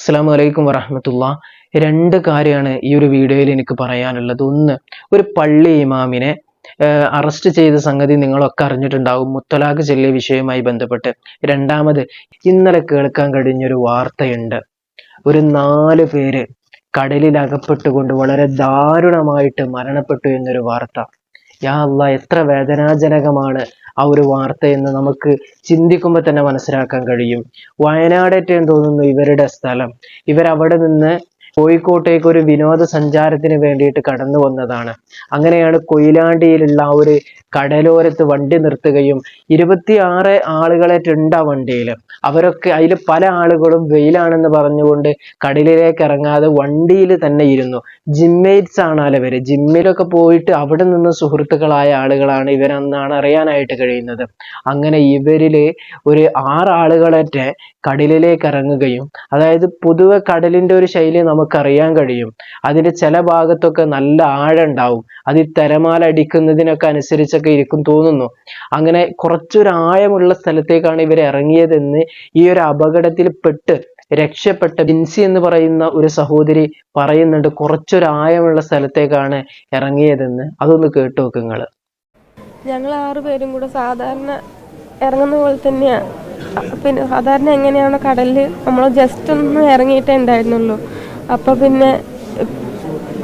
അസ്സലാമു അലൈക്കും വറഹ്മത്തുള്ളാഹ്. രണ്ട് കാര്യമാണ് ഈ ഒരു വീഡിയോയിൽ എനിക്ക് പറയാനുള്ളത്. ഒന്ന്, ഒരു പള്ളി ഇമാമിനെ അറസ്റ്റ് ചെയ്ത സംഗതി നിങ്ങളൊക്കെ അറിഞ്ഞിട്ടുണ്ടാവും, മുത്തലാഖ് ചൊല്ലിയ വിഷയവുമായി ബന്ധപ്പെട്ട്. രണ്ടാമത്, ഇന്നലെ കേൾക്കാൻ കഴിഞ്ഞൊരു വാർത്തയുണ്ട്. ഒരു 4 പേര് കടലിൽ അകപ്പെട്ടുകൊണ്ട് വളരെ ദാരുണമായിട്ട് മരണപ്പെട്ടു എന്നൊരു വാർത്ത. യാ അല്ലാഹ്, എത്ര വേദനാജനകമാണ് ആ ഒരു വാർത്ത എന്ന് നമുക്ക് ചിന്തിക്കുമ്പോൾ തന്നെ മനസ്സിലാക്കാൻ കഴിയും. വയനാടേറ്റെന്ന് തോന്നുന്നു ഇവരുടെ സ്ഥലം. ഇവരവിടെ നിന്ന് കോഴിക്കോട്ടേക്ക് ഒരു വിനോദസഞ്ചാരത്തിന് വേണ്ടിയിട്ട് കടന്നു വന്നതാണ്. അങ്ങനെയാണ് കൊയിലാണ്ടിയിലുള്ള ആ ഒരു കടലോരത്ത് വണ്ടി നിർത്തുകയും 26 ആളുകളായിട്ടുണ്ട് ആ വണ്ടിയിൽ. അവരൊക്കെ അതിൽ പല ആളുകളും വെയിലാണെന്ന് പറഞ്ഞുകൊണ്ട് കടലിലേക്ക് ഇറങ്ങാതെ വണ്ടിയിൽ തന്നെ ഇരുന്നു. ജിമ്മേറ്റ്സ് ആണ് ഇവര്. ജിമ്മിലൊക്കെ പോയിട്ട് അവിടെ നിന്ന് സുഹൃത്തുക്കളായ ആളുകളാണ് ഇവരെന്നാണ് അറിയാനായിട്ട് കഴിയുന്നത്. അങ്ങനെ ഇവരില് ഒരു 6 ആളുകളൊക്കെ കടലിലേക്ക് ഇറങ്ങുകയും, അതായത് പൊതുവെ കടലിന്റെ ഒരു ശൈലി നമുക്കറിയാൻ കഴിയും. അതിന്റെ ചില ഭാഗത്തൊക്കെ നല്ല ആഴം ഉണ്ടാവും. അത് ഈ തിരമാല അടിക്കുന്നതിനൊക്കെ അനുസരിച്ചൊക്കെ ഇരിക്കും തോന്നുന്നു. അങ്ങനെ കുറച്ചൊരു ആഴമുള്ള സ്ഥലത്തേക്കാണ് ഇവർ ഇറങ്ങിയതെന്ന് ഈ ഒരു അപകടത്തിൽ പെട്ട് രക്ഷപ്പെട്ട ബിൻസി എന്ന് പറയുന്ന ഒരു സഹോദരി പറയുന്നുണ്ട്. കുറച്ചൊരു ആഴമുള്ള സ്ഥലത്തേക്കാണ് ഇറങ്ങിയതെന്ന്. അതൊന്ന് കേട്ടു നോക്ക് നിങ്ങൾ. ഞങ്ങൾ 6 പേരും കൂടെ സാധാരണ ഇറങ്ങുന്ന പോലെ തന്നെയാണ്. പിന്നെ സാധാരണ എങ്ങനെയാണ് കടലിൽ നമ്മൾ ജസ്റ്റ് ഒന്ന് ഇറങ്ങിയിട്ടേ ഉണ്ടായിരുന്നുള്ളൂ. അപ്പോൾ പിന്നെ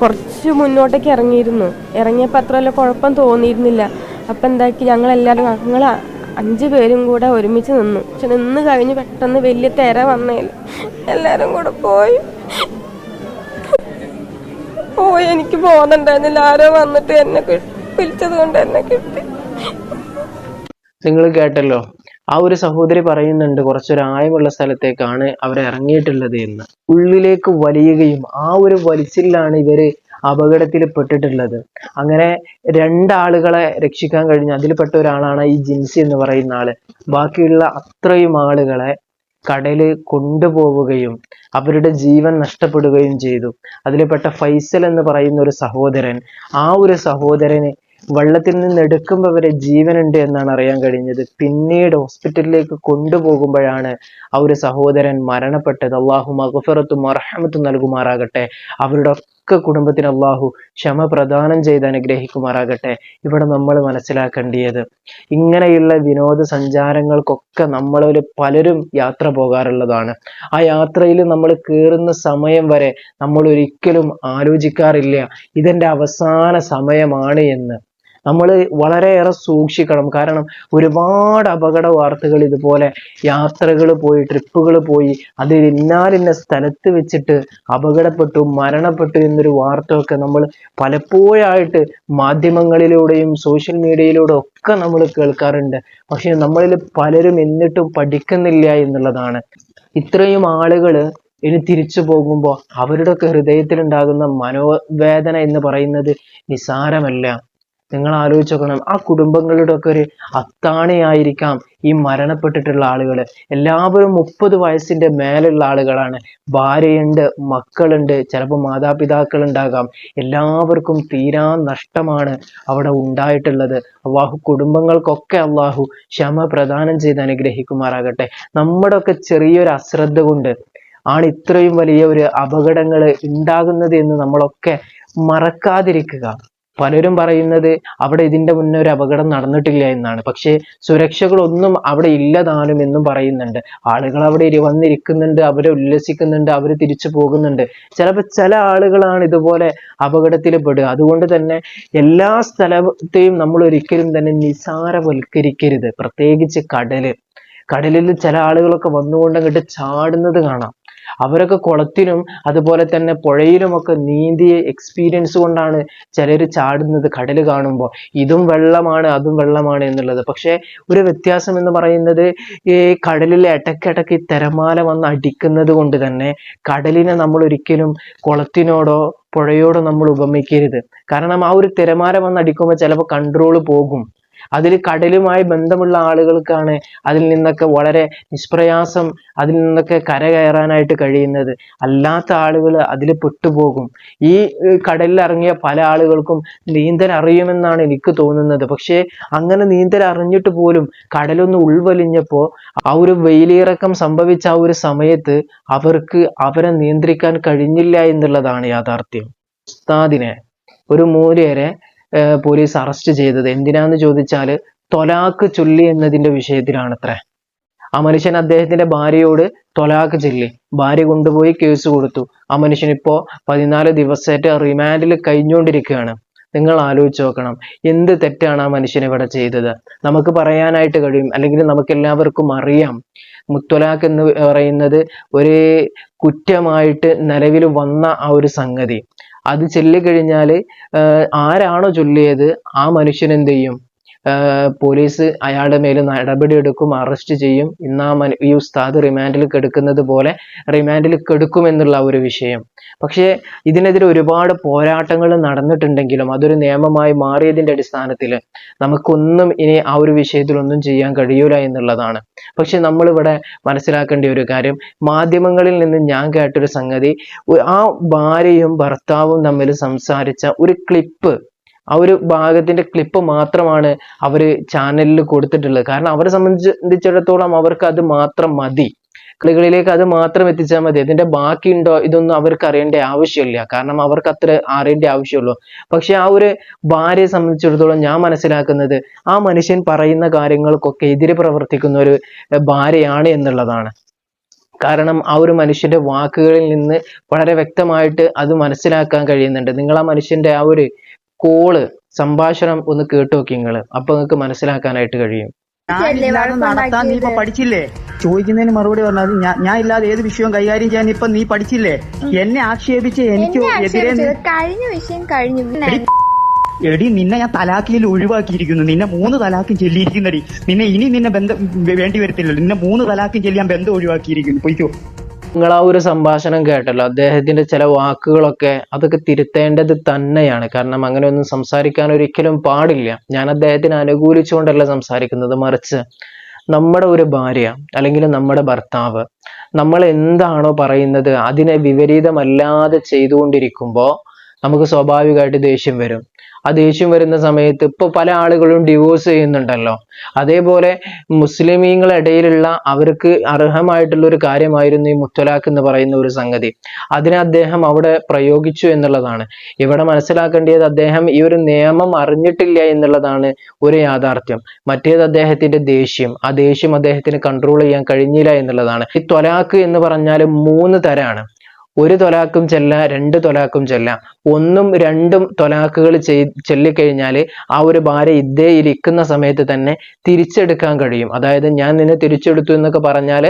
കുറച്ച് മുന്നോട്ടേക്ക് ഇറങ്ങിയപ്പോൾ അത്ര വല്ല കുഴപ്പം തോന്നിയിരുന്നില്ല. അപ്പം എന്താക്കി, ഞങ്ങൾ 5 പേരും കൂടെ ഒരുമിച്ച് നിന്നു. പക്ഷെ നിന്ന് കഴിഞ്ഞ് പെട്ടെന്ന് വലിയ തിര വന്നേൽ എല്ലാവരും കൂടെ പോയി. എനിക്ക് പോകുന്നുണ്ടായിരുന്നില്ല. ആരോ വന്നിട്ട് എന്നെ വിളിച്ചത് കൊണ്ട് എന്നെ കിട്ടി. നിങ്ങൾ കേട്ടല്ലോ, ആ ഒരു സഹോദരി പറയുന്നുണ്ട് കുറച്ചൊരു ആഴമുള്ള സ്ഥലത്തേക്കാണ് അവർ ഇറങ്ങിയിട്ടുള്ളത് എന്ന്. ഉള്ളിലേക്ക് വലിയുകയും ആ ഒരു വലിച്ചിലാണ് ഇവര് അപകടത്തിൽ പെട്ടിട്ടുള്ളത്. അങ്ങനെ 2 ആളുകളെ രക്ഷിക്കാൻ കഴിഞ്ഞു. അതിൽപ്പെട്ട ഒരാളാണ് ഈ ജിൻസി എന്ന് പറയുന്ന ആള്. ബാക്കിയുള്ള അത്രയും ആളുകളെ കടല് കൊണ്ടുപോവുകയും അവരുടെ ജീവൻ നഷ്ടപ്പെടുകയും ചെയ്തു. അതിൽപ്പെട്ട ഫൈസൽ എന്ന് പറയുന്ന ഒരു സഹോദരൻ, ആ ഒരു സഹോദരന് വെള്ളത്തിൽ നിന്ന് എടുക്കുമ്പോൾ വരെ ജീവനുണ്ട് എന്നാണ് അറിയാൻ കഴിഞ്ഞത്. പിന്നീട് ഹോസ്പിറ്റലിലേക്ക് കൊണ്ടുപോകുമ്പോഴാണ് ആ ഒരു സഹോദരൻ മരണപ്പെട്ടത്. അള്ളാഹു മഗ്ഫിറത്തും മർഹമത്തും നൽകുമാറാകട്ടെ. അവരുടെ ഒക്കെ കുടുംബത്തിന് അള്ളാഹു ക്ഷമ പ്രദാനം ചെയ്ത് അനുഗ്രഹിക്കുമാറാകട്ടെ. ഇവിടെ നമ്മൾ മനസ്സിലാക്കേണ്ടിയത്, ഇങ്ങനെയുള്ള വിനോദസഞ്ചാരങ്ങൾക്കൊക്കെ നമ്മളിൽ പലരും യാത്ര പോകാറുള്ളതാണ്. ആ യാത്രയിൽ നമ്മൾ കയറുന്ന സമയം വരെ നമ്മൾ ഒരിക്കലും ആലോചിക്കാറില്ല ഇതെന്റെ അവസാന സമയമാണ് എന്ന്. നമ്മൾ വളരെയേറെ സൂക്ഷിക്കണം. കാരണം ഒരുപാട് അപകട വാർത്തകൾ ഇതുപോലെ യാത്രകൾ പോയി, ട്രിപ്പുകൾ പോയി, അത് ഇന്നാലിന്ന സ്ഥലത്ത് വെച്ചിട്ട് അപകടപ്പെട്ടു, മരണപ്പെട്ടു എന്നൊരു വാർത്തയൊക്കെ നമ്മൾ പലപ്പോഴായിട്ട് മാധ്യമങ്ങളിലൂടെയും സോഷ്യൽ മീഡിയയിലൂടെ ഒക്കെ നമ്മൾ കേൾക്കാറുണ്ട്. പക്ഷെ നമ്മളിൽ പലരും എന്നിട്ടും പഠിക്കുന്നില്ല എന്നുള്ളതാണ്. ഇത്രയും ആളുകൾ ഇനി തിരിച്ചു പോകുമ്പോൾ അവരുടെയൊക്കെ ഹൃദയത്തിലുണ്ടാകുന്ന മനോവേദന എന്ന് പറയുന്നത് നിസാരമല്ല. നിങ്ങൾ ആലോചിച്ച് നോക്കണം, ആ കുടുംബങ്ങളുടെ ഒക്കെ ഒരു അത്താണിയായിരിക്കാം ഈ മരണപ്പെട്ടിട്ടുള്ള ആളുകൾ. എല്ലാവരും 30 വയസ്സിന്റെ മേലുള്ള ആളുകളാണ്. ഭാര്യയുണ്ട്, മക്കളുണ്ട്, ചിലപ്പോൾ മാതാപിതാക്കൾ ഉണ്ടാകാം. എല്ലാവർക്കും തീരാ നഷ്ടമാണ് അവിടെ ഉണ്ടായിട്ടുള്ളത്. അള്ളാഹു കുടുംബങ്ങൾക്കൊക്കെ അള്ളാഹു ക്ഷമ പ്രദാനം ചെയ്ത് അനുഗ്രഹിക്കുമാറാകട്ടെ. നമ്മുടെ ഒക്കെ ചെറിയൊരു അശ്രദ്ധ കൊണ്ട് ആണ് ഇത്രയും വലിയ ഒരു അപകടങ്ങൾ ഉണ്ടാകുന്നത് എന്ന് നമ്മളൊക്കെ മറക്കാതിരിക്കുക. പലരും പറയുന്നത് അവിടെ ഇതിന്റെ മുന്നേ ഒരു അപകടം നടന്നിട്ടില്ല എന്നാണ്. പക്ഷേ സുരക്ഷകളൊന്നും അവിടെ ഇല്ലതാനും എന്നും പറയുന്നുണ്ട്. ആളുകൾ അവിടെ വന്നിരിക്കുന്നുണ്ട്, അവരെ ഉല്ലസിക്കുന്നുണ്ട്, അവർ തിരിച്ചു പോകുന്നുണ്ട്. ചിലപ്പോൾ ചില ആളുകളാണ് ഇതുപോലെ അപകടത്തിൽ പെടുക. അതുകൊണ്ട് തന്നെ എല്ലാ സ്ഥലത്തെയും നമ്മൾ ഒരിക്കലും തന്നെ നിസാരവൽക്കരിക്കരുത്. പ്രത്യേകിച്ച് കടലിൽ ചില ആളുകളൊക്കെ വന്നുകൊണ്ട് അങ്ങോട്ട് ചാടുന്നത് കാണാം. അവരൊക്കെ കുളത്തിലും അതുപോലെ തന്നെ പുഴയിലുമൊക്കെ നീന്തിയ എക്സ്പീരിയൻസ് കൊണ്ടാണ് ചിലർ ചാടുന്നത് കടൽ കാണുമ്പോൾ. ഇതും വെള്ളമാണ് അതും വെള്ളമാണ് എന്നുള്ളത്. പക്ഷെ ഒരു വ്യത്യാസം എന്ന് പറയുന്നത്, ഈ കടലിൽ ഇടയ്ക്കിടയ്ക്ക് തിരമാല വന്ന് അടിക്കുന്നത് കൊണ്ട് തന്നെ കടലിനെ നമ്മൾ ഒരിക്കലും കുളത്തിനോടോ പുഴയോടോ നമ്മൾ ഉപമിക്കരുത്. കാരണം ആ ഒരു തിരമാല വന്ന് അടിക്കുമ്പോൾ ചിലപ്പോൾ കൺട്രോൾ പോകും. അതിൽ കടലുമായി ബന്ധമുള്ള ആളുകൾക്കാണ് അതിൽ നിന്നൊക്കെ വളരെ നിഷ്പ്രയാസം അതിൽ നിന്നൊക്കെ കരകയറാനായിട്ട് കഴിയുന്നത്. അല്ലാത്ത ആളുകൾ അതിൽ പെട്ടുപോകും. ഈ കടലിൽ ഇറങ്ങിയ പല ആളുകൾക്കും നീന്തൽ അറിയുമെന്നാണ് എനിക്ക് തോന്നുന്നത്. പക്ഷേ അങ്ങനെ നീന്തൽ അറിഞ്ഞിട്ട് പോലും കടലൊന്ന് ഉൾവലിഞ്ഞപ്പോൾ ആ ഒരു വെയിലിറക്കം സംഭവിച്ച ആ ഒരു സമയത്ത് അവർക്ക് അവരെ നിയന്ത്രിക്കാൻ കഴിഞ്ഞില്ല എന്നുള്ളതാണ് യാഥാർത്ഥ്യം. ഉസ്താദിനെ, ഒരു മൂല്യരെ പോലീസ് അറസ്റ്റ് ചെയ്തത് എന്തിനാന്ന് ചോദിച്ചാൽ തൊലാക്ക് ചൊല്ലി എന്നതിന്റെ വിഷയത്തിലാണത്രേ. ആ മനുഷ്യൻ അദ്ദേഹത്തിന്റെ ഭാര്യയോട് തൊലാക്ക് ചൊല്ലി, ഭാര്യ കൊണ്ടുപോയി കേസ് കൊടുത്തു. ആ മനുഷ്യൻ ഇപ്പോ 14 ദിവസമായിട്ട് റിമാൻഡിൽ കഴിഞ്ഞുകൊണ്ടിരിക്കുകയാണ്. നിങ്ങൾ ആലോചിച്ച് നോക്കണം, എന്ത് തെറ്റാണ് ആ മനുഷ്യൻ ഇവിടെ ചെയ്തത്. നമുക്ക് പറയാനായിട്ട് കഴിയും, അല്ലെങ്കിൽ നമുക്ക് എല്ലാവർക്കും അറിയാം, മുത്തലാഖ് എന്ന് പറയുന്നത് ഒരു കുറ്റമായിട്ട് നിലവിൽ വന്ന ആ ഒരു സംഗതി. അത് ചൊല്ലിക്കഴിഞ്ഞാൽ ആരാണോ ചൊല്ലിയത് ആ മനുഷ്യൻ എന്ത് ചെയ്യും? പോലീസ് അയാളുടെ മേൽ നടപടി എടുക്കും, അറസ്റ്റ് ചെയ്യും. ഈ ഉസ്താദ് റിമാൻഡിൽ കെടുക്കുന്നത് പോലെ റിമാൻഡിൽ കെടുക്കുമെന്നുള്ള ഒരു വിഷയം. പക്ഷേ ഇതിനെതിരെ ഒരുപാട് പോരാട്ടങ്ങൾ നടന്നിട്ടുണ്ടെങ്കിലും അതൊരു നിയമമായി മാറിയതിന്റെ അടിസ്ഥാനത്തിൽ നമുക്കൊന്നും ഇനി ആ ഒരു വിഷയത്തിലൊന്നും ചെയ്യാൻ കഴിയൂല എന്നുള്ളതാണ്. പക്ഷെ നമ്മളിവിടെ മനസ്സിലാക്കേണ്ട ഒരു കാര്യം, മാധ്യമങ്ങളിൽ നിന്ന് ഞാൻ കേട്ടൊരു സംഗതി, ആ ഭാര്യയും ഭർത്താവും തമ്മിൽ സംസാരിച്ച ഒരു ക്ലിപ്പ്, ആ ഒരു ഭാഗത്തിന്റെ ക്ലിപ്പ് മാത്രമാണ് അവര് ചാനലിൽ കൊടുത്തിട്ടുള്ളത്. കാരണം അവരെ സംബന്ധിച്ചിടത്തോളം അവർക്ക് അത് മാത്രം മതി, കളികളിലേക്ക് അത് മാത്രം എത്തിച്ചാൽ മതി. ഇതിന്റെ ബാക്കിയുണ്ടോ ഇതൊന്നും അവർക്ക് അറിയേണ്ട ആവശ്യമില്ല, കാരണം അവർക്ക് അത്ര അറിയേണ്ട ആവശ്യമുള്ളൂ. പക്ഷെ ആ ഒരു ഭാര്യയെ സംബന്ധിച്ചിടത്തോളം ഞാൻ മനസ്സിലാക്കുന്നത് ആ മനുഷ്യൻ പറയുന്ന കാര്യങ്ങൾക്കൊക്കെ എതിരെ പ്രവർത്തിക്കുന്ന ഒരു ഭാര്യയാണ് എന്നുള്ളതാണ്. കാരണം ആ ഒരു മനുഷ്യന്റെ വാക്കുകളിൽ നിന്ന് വളരെ വ്യക്തമായിട്ട് അത് മനസ്സിലാക്കാൻ കഴിയുന്നുണ്ട്. നിങ്ങൾ ആ മനുഷ്യന്റെ ആ ഒരു സംഭാഷണം ഒന്ന് കേട്ടു നോക്കി നിങ്ങള്, അപ്പൊ നിങ്ങൾക്ക് മനസ്സിലാക്കാനായിട്ട് കഴിയും. നടത്താൻ നീ ഇപ്പൊ പഠിച്ചില്ലേ? ചോദിക്കുന്നതിന് മറുപടി പറഞ്ഞാൽ ഞാൻ ഇല്ലാതെ ഏത് വിഷയവും കൈകാര്യം ചെയ്യാൻ ഇപ്പൊ നീ പഠിച്ചില്ലേ? എന്നെ ആക്ഷേപിച്ച് എനിക്ക് എതിരെ കഴിഞ്ഞ വിഷയം കഴിഞ്ഞു. എടി, നിന്നെ ഞാൻ തലാക്കിൽ ഒഴിവാക്കിയിരിക്കുന്നു. നിന്നെ 3 തലാക്കും ചൊല്ലിയിരിക്കുന്നടി. നിന്നെ ബന്ധം വേണ്ടി വരത്തില്ലല്ലോ. നിന്നെ 3 തലാക്കും ചൊല്ലിയാൻ ബന്ധം ഒഴിവാക്കിയിരിക്കുന്നു. പൊയ്ക്കോ. നിങ്ങൾ ആ ഒരു സംഭാഷണം കേട്ടല്ലോ, അദ്ദേഹത്തിന്റെ ചില വാക്കുകളൊക്കെ അതൊക്കെ തിരുത്തേണ്ടത് തന്നെയാണ്. കാരണം അങ്ങനെയൊന്നും സംസാരിക്കാൻ ഒരിക്കലും പാടില്ല. ഞാൻ അദ്ദേഹത്തിനെ അനുകൂലിച്ചുകൊണ്ടല്ല സംസാരിക്കുന്നത്, മറിച്ച് നമ്മുടെ ഒരു ഭാര്യ അല്ലെങ്കിൽ നമ്മുടെ ഭർത്താവ് നമ്മൾ എന്താണോ പറയുന്നത് അതിനെ വിപരീതമല്ലാതെ ചെയ്തുകൊണ്ടിരിക്കുമ്പോൾ നമുക്ക് സ്വാഭാവികമായിട്ട് ദേഷ്യം വരും. ആ ദേഷ്യം വരുന്ന സമയത്ത് ഇപ്പൊ പല ആളുകളും ഡിവോഴ്സ് ചെയ്യുന്നുണ്ടല്ലോ. അതേപോലെ മുസ്ലിമീങ്ങളുടെ ഇടയിലുള്ള അവർക്ക് അർഹമായിട്ടുള്ള ഒരു കാര്യമായിരുന്നു ഈ മുത്തലാഖ് എന്ന് പറയുന്ന ഒരു സംഗതി. അതിനെ അദ്ദേഹം അവിടെ പ്രയോഗിച്ചു എന്നുള്ളതാണ്. ഇവിടെ മനസ്സിലാക്കേണ്ടത് അദ്ദേഹം ഈ ഒരു നിയമം അറിഞ്ഞിട്ടില്ല എന്നുള്ളതാണ് ഒരു യാഥാർത്ഥ്യം. മറ്റേത് അദ്ദേഹത്തിന്റെ ദേഷ്യം, ആ ദേഷ്യം അദ്ദേഹത്തിന് കൺട്രോൾ ചെയ്യാൻ കഴിഞ്ഞില്ല എന്നുള്ളതാണ്. ഈ ത്വലാഖ് എന്ന് പറഞ്ഞാൽ 3 തരാണ്. 1 തൊലാക്കും ചെല്ല, 2 തൊലാക്കും ചെല്ല. 1ഉം 2ഉം തൊലാക്കുകൾ ചൊല്ലിക്കഴിഞ്ഞാൽ ആ ഒരു ഭാര്യ ഇരിക്കുന്ന സമയത്ത് തന്നെ തിരിച്ചെടുക്കാൻ കഴിയും. അതായത് ഞാൻ നിന്നെ തിരിച്ചെടുത്തു എന്നൊക്കെ പറഞ്ഞാൽ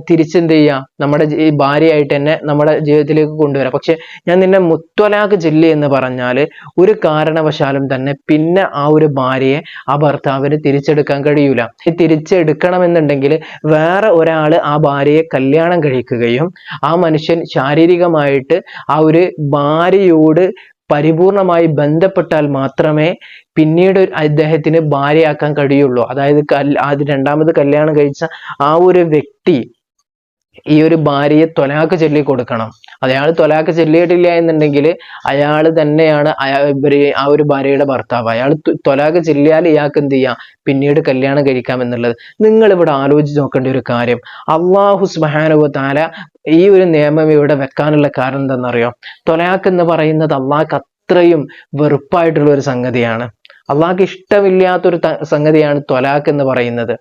തിരിച്ചെന്ത് ചെയ്യാം, നമ്മുടെ ഈ ഭാര്യയായിട്ട് തന്നെ നമ്മുടെ ജീവിതത്തിലേക്ക് കൊണ്ടുവരാം. പക്ഷെ ഞാൻ നിന്നെ മുത്തൊലാക്ക് ചൊല്ലി എന്ന് പറഞ്ഞാൽ ഒരു കാരണവശാലും തന്നെ പിന്നെ ആ ഒരു ഭാര്യയെ ആ ഭർത്താവിന് തിരിച്ചെടുക്കാൻ കഴിയൂല. ഈ തിരിച്ചെടുക്കണമെന്നുണ്ടെങ്കിൽ വേറെ ഒരാൾ ആ ഭാര്യയെ കല്യാണം കഴിക്കുകയും ആ മനുഷ്യൻ ശാരീരികമായിട്ട് ആ ഒരു ഭാര്യയോട് പരിപൂർണമായി ബന്ധപ്പെട്ടാൽ മാത്രമേ പിന്നീട് അദ്ദേഹത്തിന് ഭാര്യയാക്കാൻ കഴിയുള്ളൂ. അതായത് രണ്ടാമത് കല്യാണം കഴിച്ച ആ ഒരു വ്യക്തി ഈ ഒരു ഭാര്യയെ തൊലാക്ക് ചൊല്ലി കൊടുക്കണം. അയാൾ തൊലാക്ക് ചൊല്ലിയിട്ടില്ല എന്നുണ്ടെങ്കിൽ അയാൾ തന്നെയാണ് ആ ഒരു ഭാര്യയുടെ ഭർത്താവ്. അയാൾ തൊലാക്ക് ചൊല്ലിയാൽ ഇയാൾക്ക് എന്ത് ചെയ്യാം, പിന്നീട് കല്യാണം കഴിക്കാം എന്നുള്ളത്. നിങ്ങൾ ഇവിടെ ആലോചിച്ച് നോക്കേണ്ട ഒരു കാര്യം, അള്ളാഹു സുബ്ഹാനഹു വ തആല ഈ ഒരു നിയമം ഇവിടെ വെക്കാനുള്ള കാരണം എന്താണെന്നറിയോ? തൊലാക്ക് എന്ന് പറയുന്നത് അള്ളാഹ്ക്ക് അത്രയും വെറുപ്പായിട്ടുള്ള ഒരു സംഗതിയാണ്. അള്ളാഹ്ക്ക് ഇഷ്ടമില്ലാത്തൊരു സംഗതിയാണ് ത്വലാഖ് എന്ന് പറയുന്നത്.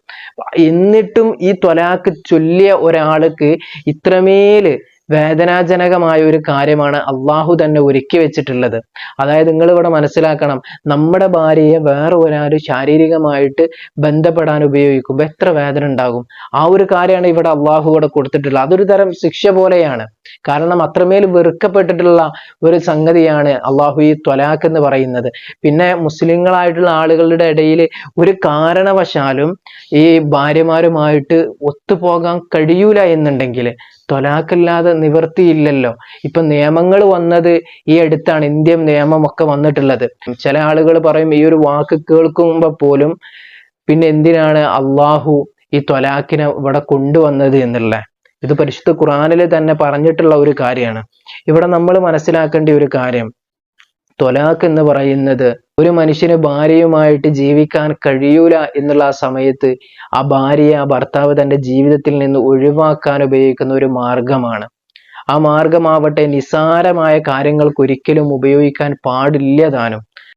എന്നിട്ടും ഈ ത്വലാഖ് ചൊല്ലിയ ഒരാൾക്ക് ഇത്രമേല് വേദനാജനകമായ ഒരു കാര്യമാണ് അള്ളാഹു തന്നെ ഒരുക്കി വെച്ചിട്ടുള്ളത്. അതായത് നിങ്ങൾ ഇവിടെ മനസ്സിലാക്കണം, നമ്മുടെ ഭാര്യയെ വേറെ ഒരാൾ ശാരീരികമായിട്ട് ബന്ധപ്പെടാൻ ഉപയോഗിക്കുമ്പോൾ എത്ര വേദന ഉണ്ടാകും. ആ ഒരു കാര്യമാണ് ഇവിടെ അള്ളാഹു ഇവിടെ കൊടുത്തിട്ടുള്ളത്. അതൊരു തരം ശിക്ഷ പോലെയാണ്. കാരണം അത്രമേൽ വെറുക്കപ്പെട്ടിട്ടുള്ള ഒരു സംഗതിയാണ് അള്ളാഹു ഈ ത്വലാഖ് എന്ന് പറയുന്നത്. പിന്നെ മുസ്ലിങ്ങളായിട്ടുള്ള ആളുകളുടെ ഇടയിൽ ഒരു കാരണവശാലും ഈ ഭാര്യമാരുമായിട്ട് ഒത്തുപോകാൻ കഴിയൂല എന്നുണ്ടെങ്കിൽ ത്വലാഖില്ലാതെ നിവർത്തിയില്ലല്ലോ. ഇപ്പൊ നിയമങ്ങൾ വന്നത് ഈ അടുത്താണ്, ഇന്ത്യൻ നിയമമൊക്കെ വന്നിട്ടുള്ളത്. ചില ആളുകൾ പറയും ഈ ഒരു വാക്ക് കേൾക്കുമ്പോ പോലും പിന്നെ എന്തിനാണ് അള്ളാഹു ഈ ത്വലാഖിനെ ഇവിടെ കൊണ്ടുവന്നത് എന്നുള്ള. ഇത് പരിശുദ്ധ ഖുർആനിൽ തന്നെ പറഞ്ഞിട്ടുള്ള ഒരു കാര്യമാണ്. ഇവിടെ നമ്മൾ മനസ്സിലാക്കേണ്ട ഒരു കാര്യം, ത്വലാഖ് എന്ന് പറയുന്നത് ഒരു മനുഷ്യന് ഭാര്യയുമായിട്ട് ജീവിക്കാൻ കഴിയൂല എന്നുള്ള ആ സമയത്ത് ആ ഭാര്യയെ ആ ഭർത്താവ് തന്റെ ജീവിതത്തിൽ നിന്ന് ഒഴിവാക്കാൻ ഉപയോഗിക്കുന്ന ഒരു മാർഗമാണ്. ആ മാർഗമാവട്ടെ നിസ്സാരമായ കാര്യങ്ങൾക്ക് ഒരിക്കലും ഉപയോഗിക്കാൻ പാടില്ല താനും.